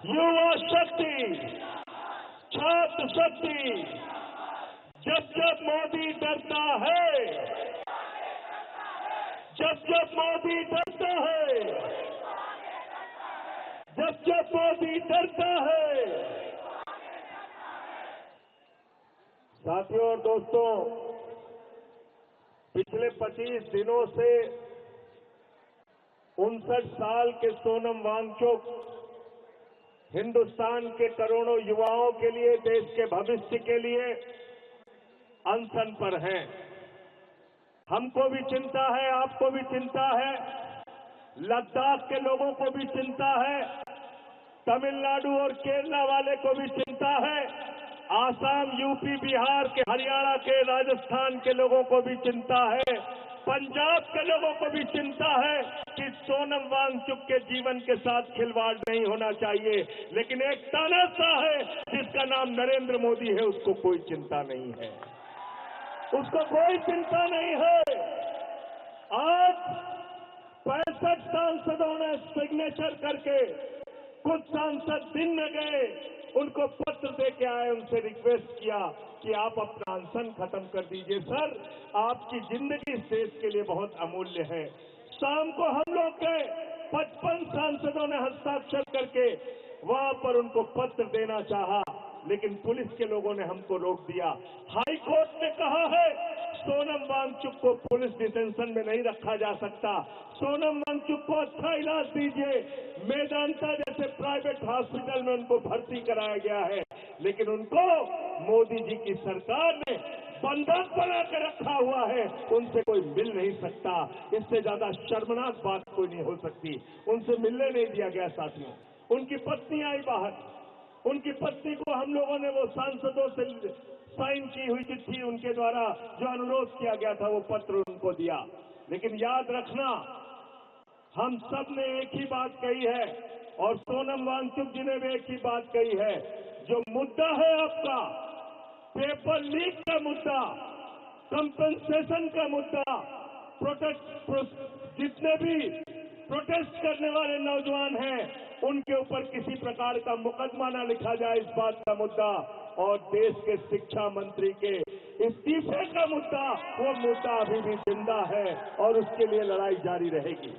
युवा शक्ति, छात्र शक्ति, जब जब मोदी डरता है, जब जब मोदी डरता है, जब जब मोदी डरता है। साथियों और दोस्तों, पिछले 25 दिनों से 59 साल के सोनम वांगचुक हिंदुस्तान के करोड़ों युवाओं के लिए, देश के भविष्य के लिए अनशन पर हैं। हमको भी चिंता है, आपको भी चिंता है, लद्दाख के लोगों को भी चिंता है, तमिलनाडु और केरला वाले को भी चिंता है, आसाम, यूपी, बिहार के, हरियाणा के, राजस्थान के लोगों को भी चिंता है, पंजाब के लोगों को भी चिंता है कि सोनम वांगचुक के जीवन के साथ खिलवाड़ नहीं होना चाहिए। लेकिन एक तानाशाह है जिसका नाम नरेंद्र मोदी है, उसको कोई चिंता नहीं है, उसको कोई चिंता नहीं है। आज 65 सांसदों ने सिग्नेचर करके, कुछ सांसद दिन में गए, उनको पत्र दे के आए, उनसे रिक्वेस्ट किया कि आप अपना अनशन खत्म कर दीजिए। सर, आपकी जिंदगी इस देश के लिए बहुत अमूल्य है। शाम को हम लोग के 55 सांसदों ने हस्ताक्षर करके वहां पर उनको पत्र देना चाहा, लेकिन पुलिस के लोगों ने हमको रोक दिया। हाई कोर्ट ने कहा है सोनम वांगचुक को पुलिस डिटेंशन में नहीं रखा जा सकता, सोनम वांगचुक को अच्छा इलाज दीजिए। मेदांता जैसे प्राइवेट हॉस्पिटल में उनको भर्ती कराया गया है, लेकिन उनको मोदी जी की सरकार ने बंधक बना के रखा हुआ है, उनसे कोई मिल नहीं सकता। इससे ज्यादा शर्मनाक बात कोई नहीं हो सकती। उनसे मिलने नहीं दिया गया। साथियों, उनकी पत्नी आई बाहर, उनकी पत्नी को हम लोगों ने वो सांसदों से साइन की हुई चिट्ठी, उनके द्वारा जो अनुरोध किया गया था, वो पत्र उनको दिया। लेकिन याद रखना, हम सब ने एक ही बात कही है और सोनम वांगचुक जी ने भी एक ही बात कही है। जो मुद्दा है आपका, पेपर लीक का मुद्दा, कंपनसेशन का मुद्दा, जितने भी प्रोटेस्ट करने वाले नौजवान हैं, उनके ऊपर किसी प्रकार का मुकदमा न लिखा जाए, इस बात का मुद्दा, और देश के शिक्षा मंत्री के इस्तीफे का मुद्दा, वो मुद्दा अभी भी जिंदा है और उसके लिए लड़ाई जारी रहेगी,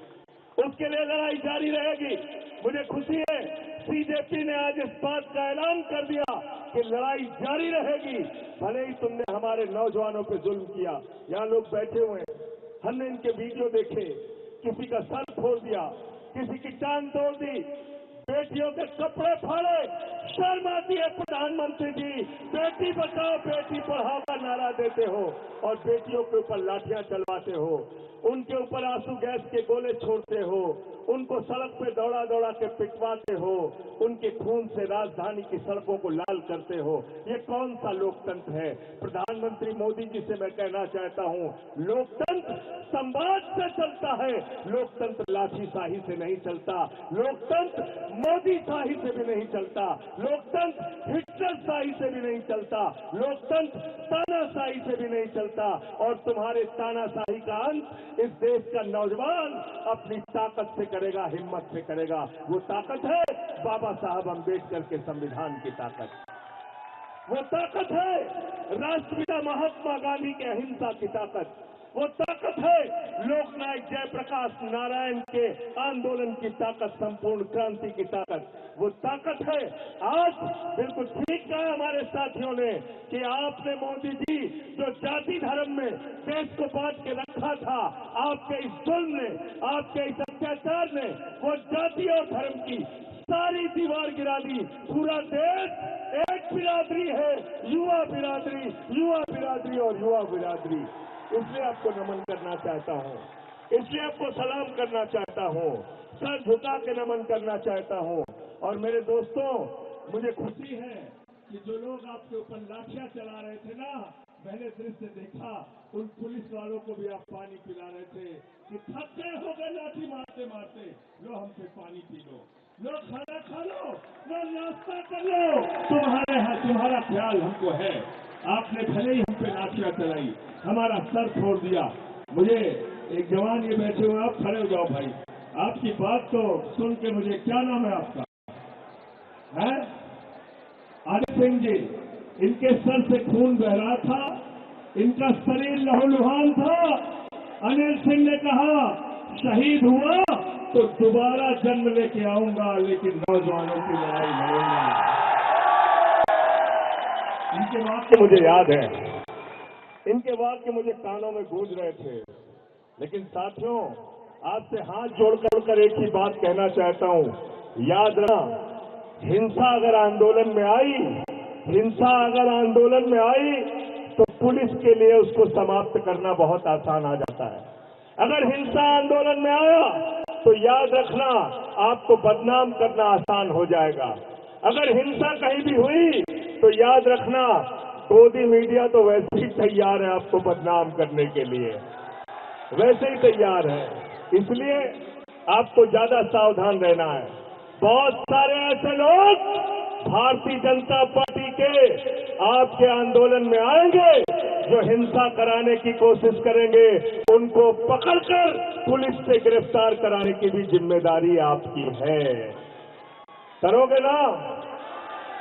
उसके लिए लड़ाई जारी रहेगी। मुझे खुशी है बीजेपी ने आज इस बात का ऐलान कर दिया कि लड़ाई जारी रहेगी, भले ही तुमने हमारे नौजवानों पे जुल्म किया। यहाँ लोग बैठे हुए हैं, हमने इनके वीडियो देखे, किसी का सर फोड़ दिया, किसी की टांग तोड़ दी, बेटियों के कपड़े फाड़े। शर्म आती है प्रधानमंत्री जी, बेटी बचाओ बेटी पढ़ाओ का नारा देते हो और बेटियों के ऊपर लाठियां चलवाते हो, उनके ऊपर आंसू गैस के गोले छोड़ते हो, उनको सड़क पे दौड़ा दौड़ा के पिटवाते हो, उनके खून से राजधानी की सड़कों को लाल करते हो। ये कौन सा लोकतंत्र है? प्रधानमंत्री मोदी जी से मैं कहना चाहता हूं, लोकतंत्र संवाद से चलता है, लोकतंत्र लाठीशाही से नहीं चलता, लोकतंत्र मोदी शाही से भी नहीं चलता, लोकतंत्र हिटलर शाही से भी नहीं चलता, लोकतंत्र तानाशाही से भी नहीं चलता। और तुम्हारे तानाशाही का अंत इस देश का नौजवान अपनी ताकत से करेगा, हिम्मत से करेगा। वो ताकत है बाबा साहब अम्बेडकर के संविधान की ताकत, वो ताकत है राष्ट्रपिता महात्मा गांधी के अहिंसा की ताकत, वो ताकत है लोकनायक जयप्रकाश नारायण के आंदोलन की ताकत, संपूर्ण क्रांति की ताकत, वो ताकत है। आज बिल्कुल ठीक कहा हमारे साथियों ने कि आपने मोदी जी जो जाति धर्म में देश को बांट के रखा था, आपके इस जुल्म ने, आपके इस अत्याचार ने वो जाति और धर्म की सारी दीवार गिरा दी। पूरा देश एक बिरादरी है, युवा बिरादरी, युवा बिरादरी और युवा बिरादरी। इसलिए आपको नमन करना चाहता हूं, इसलिए आपको सलाम करना चाहता हूं, सर झुका के नमन करना चाहता हूं। और मेरे दोस्तों, मुझे खुशी है कि जो लोग आपके ऊपर लाठियां चला रहे थे ना, मैंने दृश्य देखा, उन पुलिस वालों को भी आप पानी पिला रहे थे कि थक गए हो गए लाठी मारते मारते, लो हमसे पानी पी लो, लो खाना खा लो, लो नाश्ता कर लो, तुम्हारा ख्याल हमको है। आपने भले ही हम पे लाठियां चलाई, हमारा सर फोड़ दिया। मुझे एक जवान ये बैठे हुए, आप खड़े हो जाओ भाई, आपकी बात तो सुन के मुझे, क्या नाम है आपका? है अनिल सिंह जी, इनके सर से खून बह रहा था, इनका शरीर लहूलुहान था। अनिल सिंह ने कहा शहीद हुआ तो दोबारा जन्म लेके आऊंगा, लेकिन नौजवानों की लड़ाई लड़ूंगा। इनके वाक्य मुझे याद है, इनके वाक्य मुझे कानों में गूंज रहे थे। लेकिन साथियों, आपसे हाथ जोड़कर एक ही बात कहना चाहता हूं, याद रखना, हिंसा अगर आंदोलन में आई, हिंसा अगर आंदोलन में आई तो पुलिस के लिए उसको समाप्त करना बहुत आसान आ जाता है। अगर हिंसा आंदोलन में आया तो याद रखना, आपको बदनाम करना आसान हो जाएगा। अगर हिंसा कहीं भी हुई तो याद रखना, गोदी मीडिया तो वैसे ही तैयार है आपको बदनाम करने के लिए, वैसे ही तैयार है। इसलिए आपको ज्यादा सावधान रहना है। बहुत सारे ऐसे लोग भारतीय जनता पार्टी के आपके आंदोलन में आएंगे जो हिंसा कराने की कोशिश करेंगे, उनको पकड़कर पुलिस से गिरफ्तार कराने की भी जिम्मेदारी आपकी है। करोगे ना?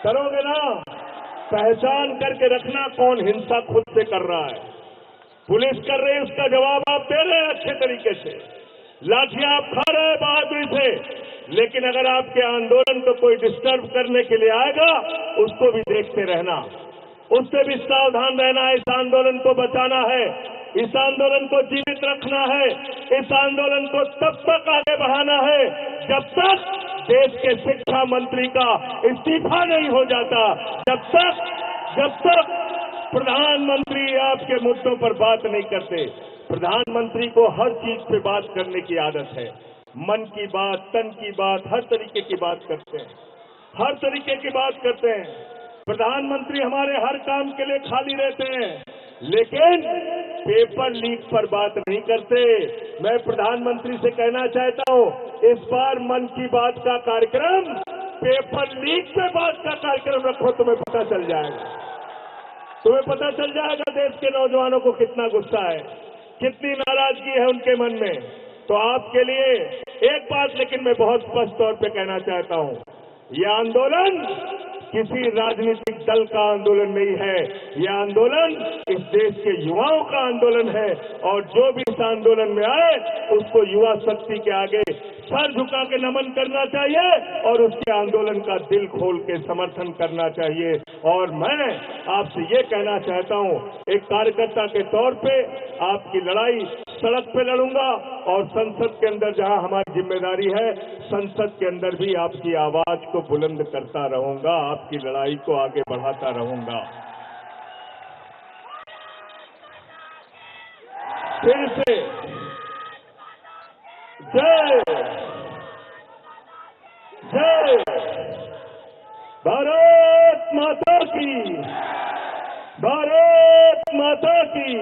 करोगे ना? पहचान करके रखना कौन हिंसा खुद से कर रहा है। पुलिस कर रही है, उसका जवाब आप दे रहे हैं अच्छे तरीके से, लाठियां आप खा रहे हैं बहादुरी से, लेकिन अगर आपके आंदोलन को कोई डिस्टर्ब करने के लिए आएगा, उसको भी देखते रहना, उससे भी सावधान रहना। इस आंदोलन को बचाना है, इस आंदोलन को जीवित रखना है, इस आंदोलन को तब तक आगे बढ़ाना है जब तक देश के शिक्षा मंत्री का इस्तीफा नहीं हो जाता, जब तक प्रधानमंत्री आपके मुद्दों पर बात नहीं करते। प्रधानमंत्री को हर चीज पे बात करने की आदत है, मन की बात, तन की बात, हर तरीके की बात करते हैं, हर तरीके की बात करते हैं। प्रधानमंत्री हमारे हर काम के लिए खाली रहते हैं, लेकिन पेपर लीक पर बात नहीं करते। मैं प्रधानमंत्री से कहना चाहता हूं, इस बार मन की बात का कार्यक्रम पेपर लीक पे बात का कार्यक्रम रखो, तुम्हें पता चल जाएगा, तुम्हें पता चल जाएगा देश के नौजवानों को कितना गुस्सा है, कितनी नाराजगी है उनके मन में। तो आपके लिए एक बात लेकिन मैं बहुत स्पष्ट तौर पे कहना चाहता हूं, यह आंदोलन किसी राजनीतिक दल का आंदोलन नहीं है, यह आंदोलन इस देश के युवाओं का आंदोलन है। और जो भी इस आंदोलन में आए उसको युवा शक्ति के आगे सर झुका के नमन करना चाहिए और उसके आंदोलन का दिल खोल के समर्थन करना चाहिए। और मैं आपसे ये कहना चाहता हूं, एक कार्यकर्ता के तौर पे आपकी लड़ाई सड़क पे लड़ूंगा और संसद के अंदर जहां हमारी जिम्मेदारी है, संसद के अंदर भी आपकी आवाज को बुलंद करता रहूंगा, आपकी लड़ाई को आगे बढ़ाता रहूंगा। फिर से जय जय भारत माता की, भारत माता की।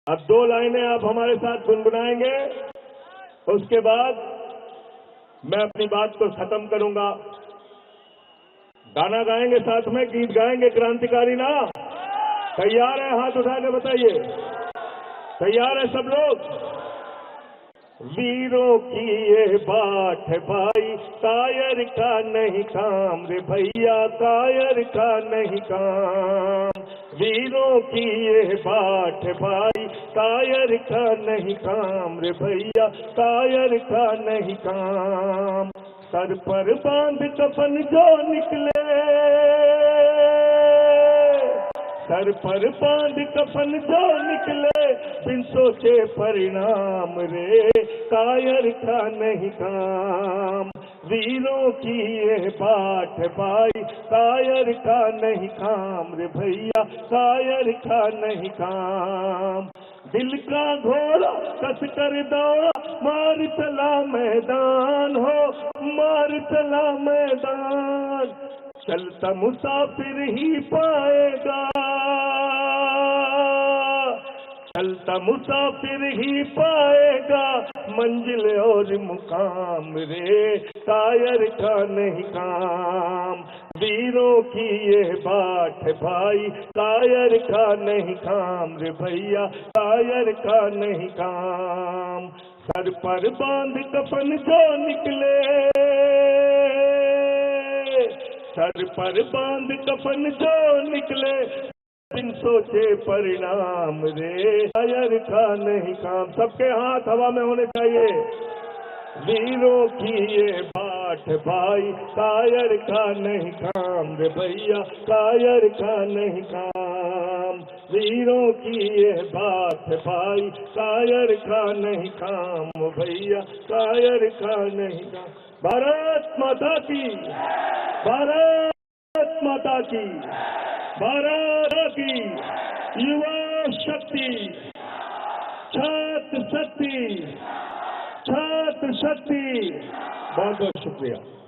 अब 2 लाइनें आप हमारे साथ गुनगुनाएंगे, उसके बाद मैं अपनी बात को खत्म करूंगा। गाना गाएंगे, साथ में गीत गाएंगे क्रांतिकारी ना? तैयार है? हाथ उठा के बताइए, तैयार है सब लोग? वीरों की ये बाट है भाई, कायर का नहीं काम रे भैया, कायर का नहीं काम। वीरों की ये बाट है भाई, कायर का नहीं काम रे भैया, कायर का नहीं काम। सर पर बांध कफन जो निकले, सर पर बांध कफन जो निकले, बिन सोचे परिणाम रे, कायर का नहीं काम। वीरों की ये बाट है भाई, कायर का नहीं काम रे भैया, कायर का नहीं काम। दिल का घोड़ा कस कर दौड़ा, मार चला मैदान हो, मार चला मैदान। चलता मुसाफिर ही पाएगा, चलता मुसाफिर ही पाएगा मंजिल और मुकाम रे, कायर का नहीं काम। वीरों की ये बाट है भाई, कायर का नहीं काम रे भैया, कायर का नहीं काम। सर पर बांध कफन जो निकले, सर पर बांध कफन जो निकले बिन सोचे परिणाम रे, कायर का नहीं काम। सबके हाथ हवा में होने चाहिए। वीरों की ये बाट भाई, कायर का नहीं काम रे भैया, कायर का नहीं काम। वीरों की ये बात भाई, कायर का नहीं काम भैया, कायर का नहीं काम। भारत माता की, भारत माता की, भारत की युवा शक्ति, छात्र शक्ति, छात्र शक्ति। बहुत बहुत शुक्रिया।